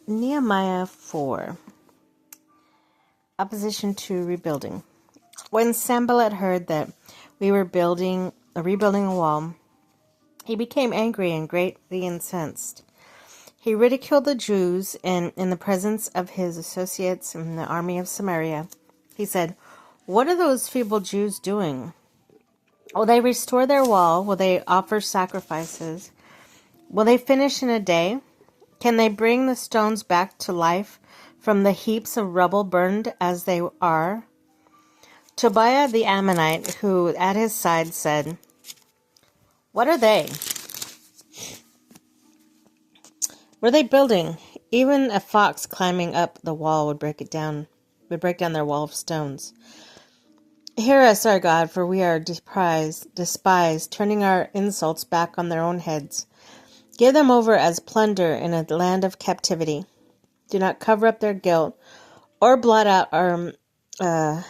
Nehemiah 4. Opposition to rebuilding. When Sanballat heard that we were rebuilding a wall, he became angry and greatly incensed. He ridiculed the Jews, and in the presence of his associates in the army of Samaria, he said, "What are those feeble Jews doing? Will they restore their wall? Will they offer sacrifices? Will they finish in a day? Can they bring the stones back to life from the heaps of rubble burned as they are?" Tobiah the Ammonite, who at his side, said, "What are they? What are they building? Even a fox climbing up the wall would break down their wall of stones. Hear us, our God, for we are despised, turning our insults back on their own heads. Give them over as plunder in a land of captivity. Do not cover up their guilt or blot out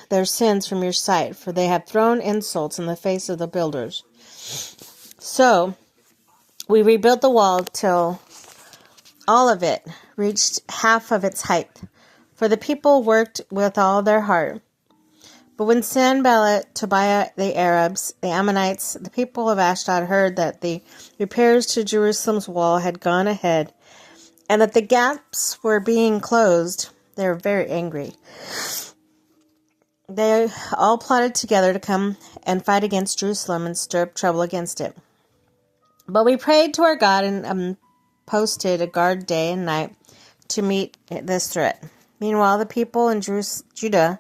their sins from your sight, for they have thrown insults in the face of the builders." So we rebuilt the wall till all of it reached half of its height, for the people worked with all their heart. But when Sanballat, Tobiah, the Arabs, the Ammonites, the people of Ashdod heard that the repairs to Jerusalem's wall had gone ahead, and that the gaps were being closed, they were very angry. They all plotted together to come and fight against Jerusalem and stir up trouble against it. But we prayed to our God and posted a guard day and night to meet this threat. Meanwhile, the people in Judah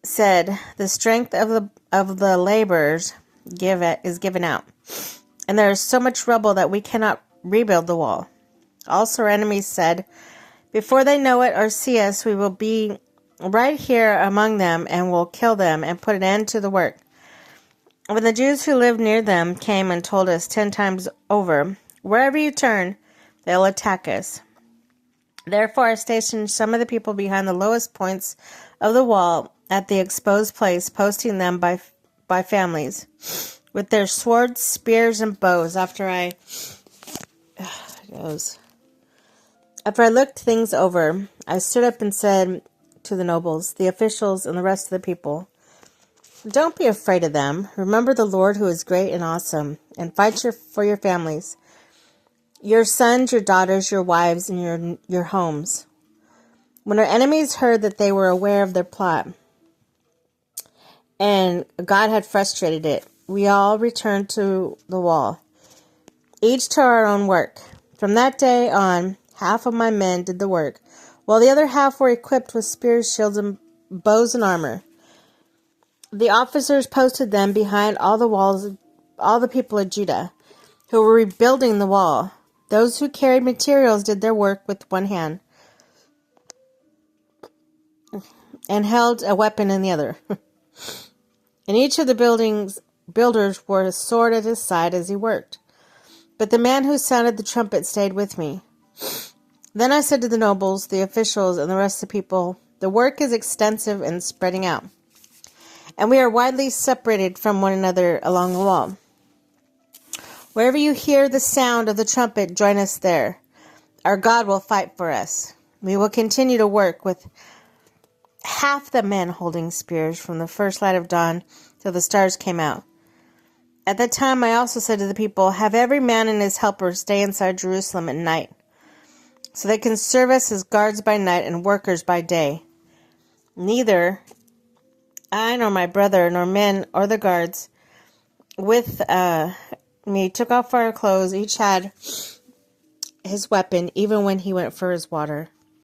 said, "The strength of the laborers is given out, and there is so much rubble that we cannot rebuild the wall." Also, our enemies said, "Before they know it or see us, we will be right here among them and will kill them and put an end to the work." When the Jews who lived near them came and told us 10 times over, "Wherever you turn, they'll attack us." Therefore, I stationed some of the people behind the lowest points of the wall at the exposed place, posting them by families, with their swords, spears, and bows. After I looked things over, I stood up and said to the nobles, the officials, and the rest of the people, "Don't be afraid of them. Remember the Lord who is great and awesome, and fight for your families, your sons, your daughters, your wives, and your homes." When our enemies heard that they were aware of their plot, and God had frustrated it, we all returned to the wall, each to our own work. From that day on, half of my men did the work, while the other half were equipped with spears, shields, and bows and armor. The officers posted them behind all the walls, all the people of Judah, who were rebuilding the wall. Those who carried materials did their work with one hand and held a weapon in the other. And each of the builders wore a sword at his side as he worked. But the man who sounded the trumpet stayed with me. Then I said to the nobles, the officials, and the rest of the people, "The work is extensive and spreading out, and we are widely separated from one another along the wall. Wherever you hear the sound of the trumpet, join us there. Our God will fight for us. We will continue to work with half the men holding spears from the first light of dawn till the stars came out." At that time I also said to the people, "Have every man and his helper stay inside Jerusalem at night, so they can serve us as guards by night and workers by day. Neither I nor my brother nor men or the guards with me took off our clothes. Each had his weapon, even when he went for his water."